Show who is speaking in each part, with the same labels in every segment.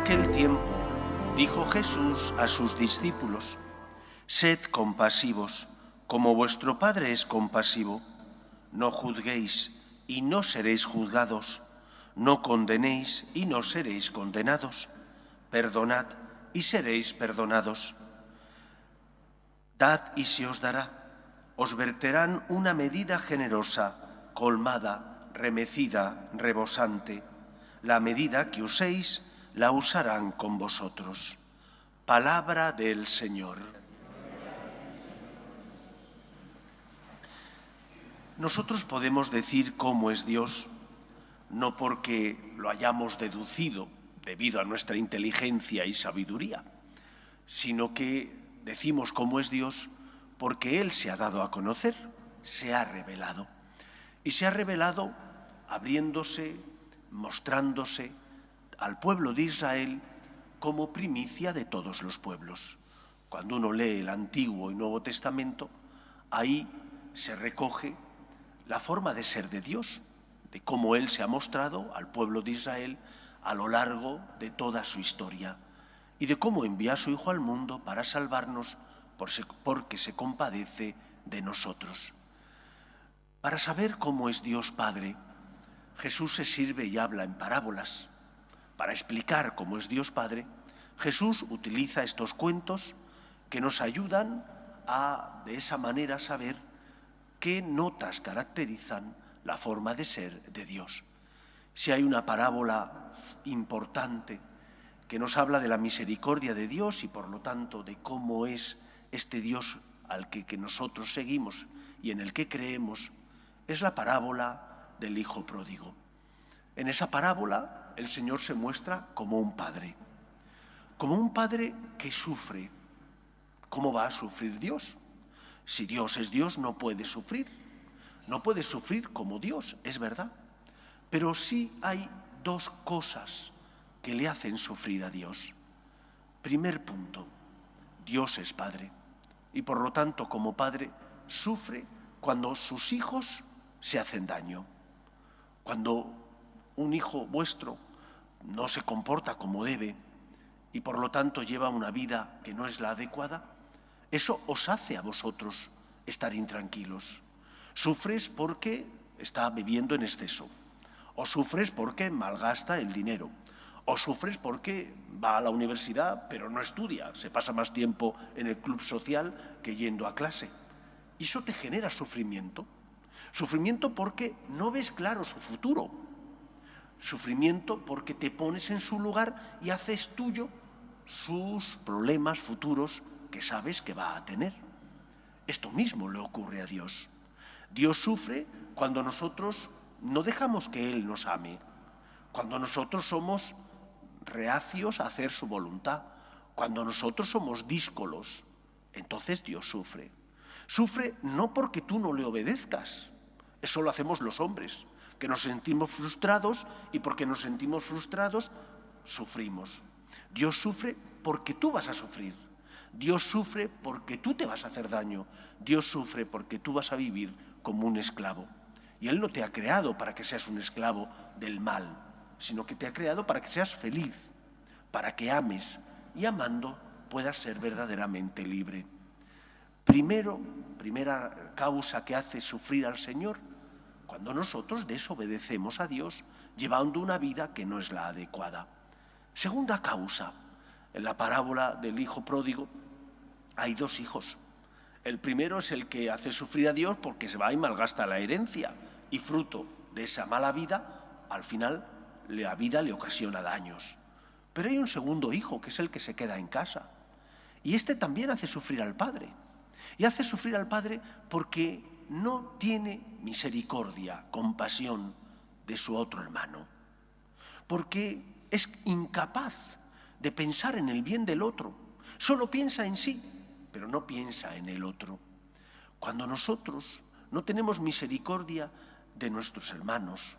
Speaker 1: aquel tiempo dijo Jesús a sus discípulos: «Sed compasivos, como vuestro Padre es compasivo. No juzguéis y no seréis juzgados. No condenéis y no seréis condenados. Perdonad y seréis perdonados. Dad y se os dará. Os verterán una medida generosa, colmada, remecida, rebosante. La medida que uséis la usarán con vosotros». Palabra del Señor. Nosotros podemos decir cómo es Dios, no porque lo hayamos deducido debido a nuestra inteligencia y sabiduría, sino que decimos cómo es Dios porque Él se ha dado a conocer, se ha revelado. Y se ha revelado abriéndose, mostrándose al pueblo de Israel como primicia de todos los pueblos. Cuando uno lee el Antiguo y Nuevo Testamento, ahí se recoge la forma de ser de Dios, de cómo Él se ha mostrado al pueblo de Israel a lo largo de toda su historia y de cómo envía a su Hijo al mundo para salvarnos porque se compadece de nosotros. Para saber cómo es Dios Padre, Jesús se sirve y habla en parábolas. Para explicar cómo es Dios Padre, Jesús utiliza estos cuentos que nos ayudan a, de esa manera, saber qué notas caracterizan la forma de ser de Dios. Si hay una parábola importante que nos habla de la misericordia de Dios y por lo tanto de cómo es este Dios al que nosotros seguimos y en el que creemos, es la parábola del Hijo Pródigo. En esa parábola el Señor se muestra como un padre que sufre. ¿Cómo va a sufrir Dios? Si Dios es Dios, no puede sufrir como Dios, es verdad. Pero sí hay dos cosas que le hacen sufrir a Dios. Primer punto, Dios es Padre y por lo tanto como Padre sufre cuando sus hijos se hacen daño. Cuando un hijo vuestro no se comporta como debe y por lo tanto lleva una vida que no es la adecuada, eso os hace a vosotros estar intranquilos. Sufres porque está bebiendo en exceso, o sufres porque malgasta el dinero, o sufres porque va a la universidad pero no estudia, se pasa más tiempo en el club social que yendo a clase. Y eso te genera sufrimiento. Sufrimiento porque no ves claro su futuro. Sufrimiento porque te pones en su lugar y haces tuyo sus problemas futuros que sabes que va a tener. Esto mismo le ocurre a Dios. Dios sufre cuando nosotros no dejamos que Él nos ame, cuando nosotros somos reacios a hacer su voluntad, cuando nosotros somos díscolos, entonces Dios sufre. Sufre no porque tú no le obedezcas, eso lo hacemos los hombres, que nos sentimos frustrados y porque nos sentimos frustrados sufrimos. Dios sufre porque tú vas a sufrir. Dios sufre porque tú te vas a hacer daño. Dios sufre porque tú vas a vivir como un esclavo. Y Él no te ha creado para que seas un esclavo del mal, sino que te ha creado para que seas feliz, para que ames y amando puedas ser verdaderamente libre. Primera causa que hace sufrir al Señor, cuando nosotros desobedecemos a Dios llevando una vida que no es la adecuada. Segunda causa, en la parábola del Hijo Pródigo hay dos hijos. El primero es el que hace sufrir a Dios porque se va y malgasta la herencia y fruto de esa mala vida, al final la vida le ocasiona daños. Pero hay un segundo hijo que es el que se queda en casa y este también hace sufrir al padre. Y hace sufrir al padre porque no tiene misericordia, compasión de su otro hermano. Porque es incapaz de pensar en el bien del otro. Solo piensa en sí, pero no piensa en el otro. Cuando nosotros no tenemos misericordia de nuestros hermanos,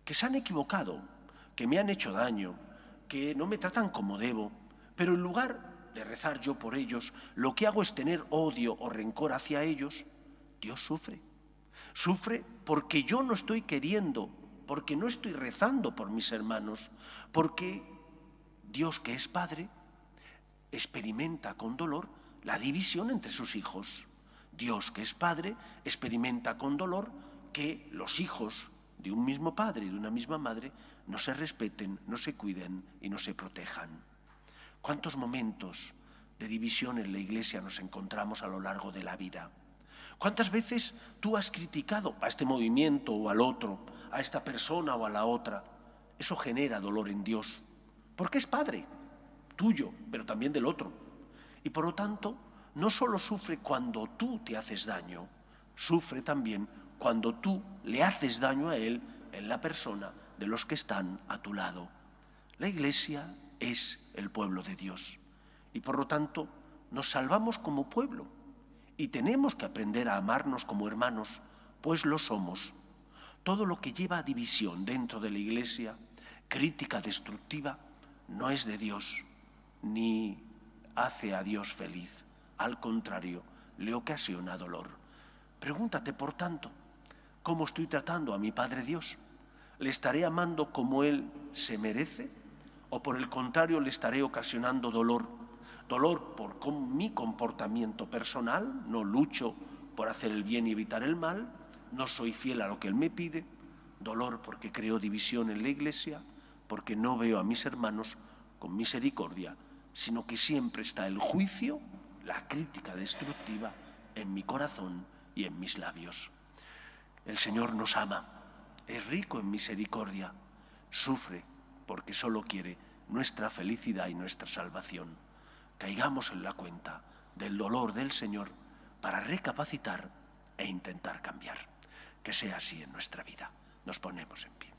Speaker 1: que se han equivocado, que me han hecho daño, que no me tratan como debo, pero en lugar de rezar yo por ellos, lo que hago es tener odio o rencor hacia ellos, Dios sufre. Sufre porque yo no estoy queriendo, porque no estoy rezando por mis hermanos, porque Dios, que es Padre, experimenta con dolor la división entre sus hijos. Dios, que es Padre, experimenta con dolor que los hijos de un mismo padre y de una misma madre no se respeten, no se cuiden y no se protejan. ¿Cuántos momentos de división en la Iglesia nos encontramos a lo largo de la vida? ¿Cuántas veces tú has criticado a este movimiento o al otro, a esta persona o a la otra? Eso genera dolor en Dios, porque es Padre tuyo, pero también del otro. Y por lo tanto, no solo sufre cuando tú te haces daño, sufre también cuando tú le haces daño a él en la persona de los que están a tu lado. La Iglesia es el pueblo de Dios y por lo tanto nos salvamos como pueblo y tenemos que aprender a amarnos como hermanos, pues lo somos. Todo lo que lleva a división dentro de la Iglesia, crítica destructiva, no es de Dios, ni hace a Dios feliz. Al contrario, le ocasiona dolor. Pregúntate, por tanto, ¿cómo estoy tratando a mi Padre Dios? ¿Le estaré amando como Él se merece? ¿O por el contrario le estaré ocasionando dolor? Dolor por mi comportamiento personal, no lucho por hacer el bien y evitar el mal, no soy fiel a lo que Él me pide. Dolor porque creo división en la Iglesia, porque no veo a mis hermanos con misericordia, sino que siempre está el juicio, la crítica destructiva en mi corazón y en mis labios. El Señor nos ama, es rico en misericordia, sufre porque solo quiere nuestra felicidad y nuestra salvación. Caigamos en la cuenta del dolor del Señor para recapacitar e intentar cambiar. Que sea así en nuestra vida. Nos ponemos en pie.